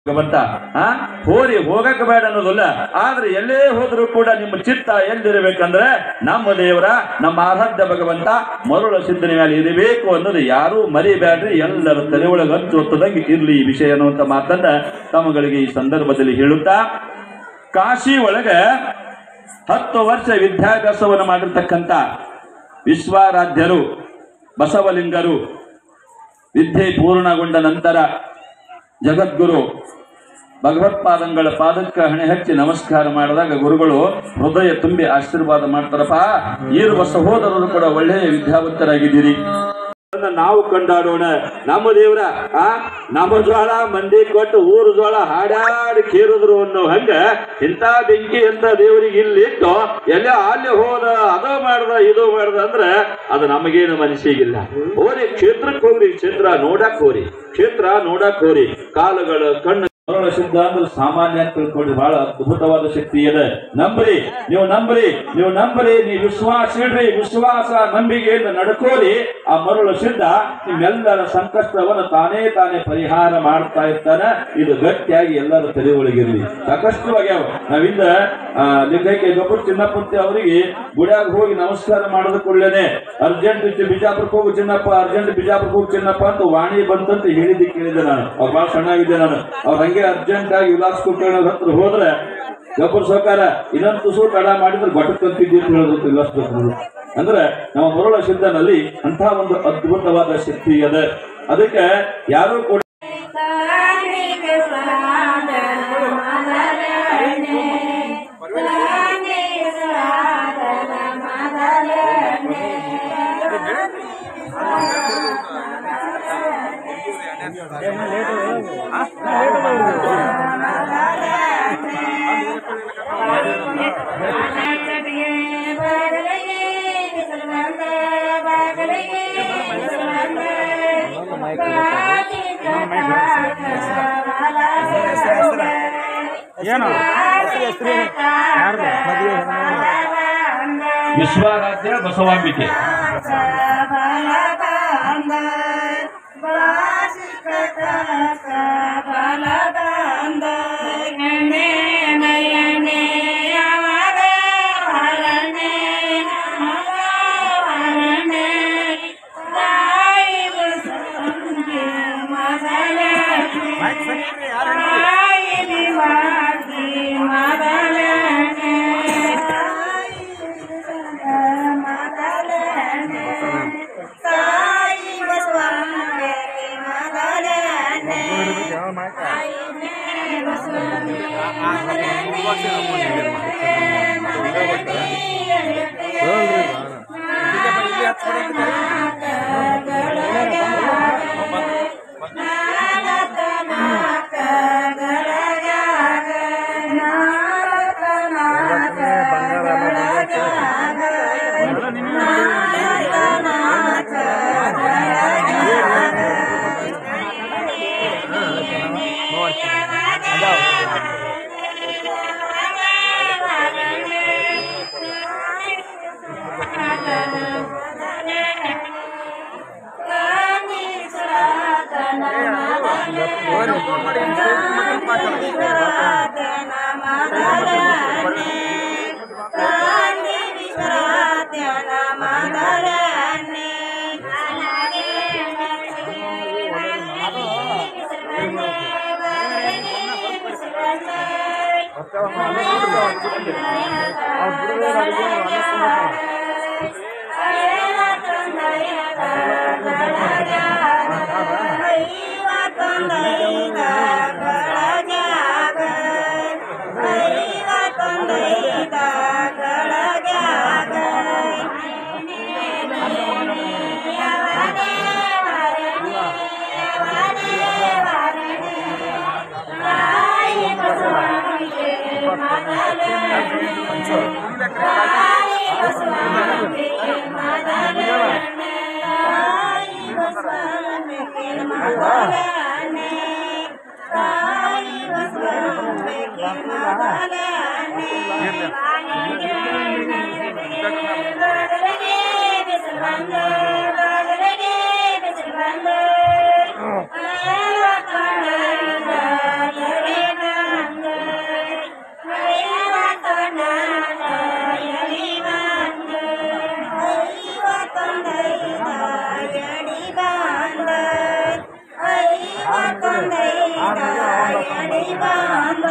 ಭಗವಂತ ಹೋರಿ ಹೋಗಕ್ಕೆ ಬೇಡ ಅನ್ನೋದಲ್ಲ, ಆದ್ರೆ ಎಲ್ಲೇ ಹೋದ್ರೂ ಕೂಡ ನಿಮ್ಮ ಚಿತ್ತ ಎಲ್ಲಿರಬೇಕಂದ್ರೆ ನಮ್ಮ ದೇವರ ನಮ್ಮ ಆರಾಧ್ಯ ಭಗವಂತ ಮರುಳ ಸಿದ್ಧನ ಮೇಲೆ ಇರಬೇಕು ಅನ್ನೋದು ಯಾರೂ ಮರಿಬೇಡ್ರಿ, ಎಲ್ಲರ ತಲೆ ಒಳಗೆ ಹಂಚು ಹೊತ್ತದಂಗೆ ಇರ್ಲಿ ಈ ವಿಷಯ ಅನ್ನುವಂತ ಮಾತನ್ನ ತಮ್ಮಗಳಿಗೆ ಈ ಸಂದರ್ಭದಲ್ಲಿ ಹೇಳುತ್ತಾ, ಕಾಶಿ ಒಳಗೆ 10 ವರ್ಷ ವಿದ್ಯಾಭ್ಯಾಸವನ್ನು ಮಾಡಿರ್ತಕ್ಕಂಥ ವಿಶ್ವಾರಾಧ್ಯರು ಬಸವಲಿಂಗರು ವಿದ್ಯೆ ಪೂರ್ಣಗೊಂಡ ನಂತರ ಜಗದ್ಗುರು ಭಗವತ್ಪಾದಂಗಳ ಪಾದಕ್ಕೆ ಹಣೆ ಹಚ್ಚಿ ನಮಸ್ಕಾರ ಮಾಡಿದಾಗ ಗುರುಗಳು ಹೃದಯ ತುಂಬಿ ಆಶೀರ್ವಾದ ಮಾಡ್ತಾರಪ್ಪ, ಈರುವ ಸಹೋದರರು ಕೂಡ ಒಳ್ಳೆಯ ವಿದ್ಯಾವಂತರಾಗಿದ್ದೀರಿ, ನಾವು ಕೊಂಡಾಡೋಣ. ನಮ್ಮ ದೇವರ ನಮ್ಮ ಜೋಳ ಮಂದಿ ಕೊಟ್ಟು ಊರು ಜೋಳ ಹಾಡಾಡಿ ಕೇರಿದ್ರು ಅನ್ನೋ ಹಂಗ ಇಂಥ ಬೆಂಕಿ ಅಂತ ದೇವರಿಗೆ ಇಲ್ಲಿಟ್ಟು ಎಲ್ಲ ಅಲ್ಲಿ ಹೋದ ಅದು ಮಾಡ್ದ ಇದು ಮಾಡ್ದ ಅಂದ್ರೆ ಅದು ನಮಗೇನು ಮನಸ್ಸಿಗಿಲ್ಲ. ಹೋರಿ ಕ್ಷೇತ್ರಕ್ಕೆ ಹೋಗ್ರಿ, ಕ್ಷೇತ್ರ ನೋಡಕ್ ಹೋರಿ, ಕ್ಷೇತ್ರ ನೋಡಕ್ ಹೋರಿ. ಕಾಲುಗಳ ಕಣ್ಣು ಮರುಳ ಸಿದ್ಧ ಅಂದ್ರೆ ಸಾಮಾನ್ಯ ಅಂತ ತಿಳ್ಕೊಳ್ಳಿ, ಬಹಳ ಅದ್ಭುತವಾದ ಶಕ್ತಿ ಇದೆ. ನಂಬ್ರಿ, ನೀವು ನಂಬ್ರಿ, ನೀವು ನಂಬ್ರಿ, ನೀವು ವಿಶ್ವಾಸ ಇಡ್ರಿ, ವಿಶ್ವಾಸ ನಂಬಿಕೆಯಿಂದ ನಡ್ಕೋರಿ. ಆ ಮರುಳ ಸಿದ್ಧ ನಿಮ್ಮೆಲ್ಲರ ಸಂಕಷ್ಟವನ್ನು ತಾನೇ ಪರಿಹಾರ ಮಾಡ್ತಾ ಇರ್ತಾನೆ. ಇದು ಗಟ್ಟಿಯಾಗಿ ಎಲ್ಲರ ತಲೆ ಒಳಗಿರ್ಲಿ. ಸಾಕಷ್ಟು ಆಗ್ಯಾವ. ನಾವಿಂದ ಲಿಂಗೈಕ್ಯ ಗೊಬ್ಬರ ಚಿನ್ನಪ್ಪಂತೆ ಅವರಿಗೆ ಗುಡಿಯಾಗ ಹೋಗಿ ನಮಸ್ಕಾರ ಮಾಡೋದ ಕೂಡಲೇನೆ ಅರ್ಜೆಂಟ್ ಬಿಜಾಪುರಕ್ಕೆ ಹೋಗು ಚಿನ್ನಪ್ಪ, ಅರ್ಜೆಂಟ್ ಬಿಜಾಪುರಕ್ಕೆ ಹೋಗಿ ಚಿನ್ನಪ್ಪ ಅಂತ ವಾಣಿ ಬಂತಂತ ಹೇಳಿದ್ದು ಕೇಳಿದೆ ನಾನು. ಅವ್ರು ಬಹಳ ಸಣ್ಣಾಗಿದ್ದೆ ನಾನು. ಅವ್ರ ಹಂಗೆ ಅರ್ಜೆಂಟ್ ಆಗಿ ವಿಲಾಸ್ ಕುಲಕರ್ಣಿ ಹತ್ರ ಹೋದ್ರೆ ಗಬ್ಬರ್ ಸಹಕಾರ ಇನ್ನೊಂದು ತುಸು ತಡ ಮಾಡಿದ್ರೆ ಗೊಟ್ಟಕ್ಕಂತಿದ್ದಿ ಅಂತ ಹೇಳೋದು ವಿಲಾಸ್ ಕುಲಕರ್ಣಿ. ಅಂದ್ರೆ ನಮ್ಮ ಮರುಳ ಸಿದ್ಧನಲ್ಲಿ ಅಂತ ಒಂದು ಅದ್ಭುತವಾದ ಶಕ್ತಿ ಇದೆ. ಅದಕ್ಕೆ ಯಾರು ಕೂಡ ವಿಶ್ವಾರಾಧ್ಯ ಬಸವಾಂಬಿಕೆ Oh. ಅಡಿ ಬಾಂಬ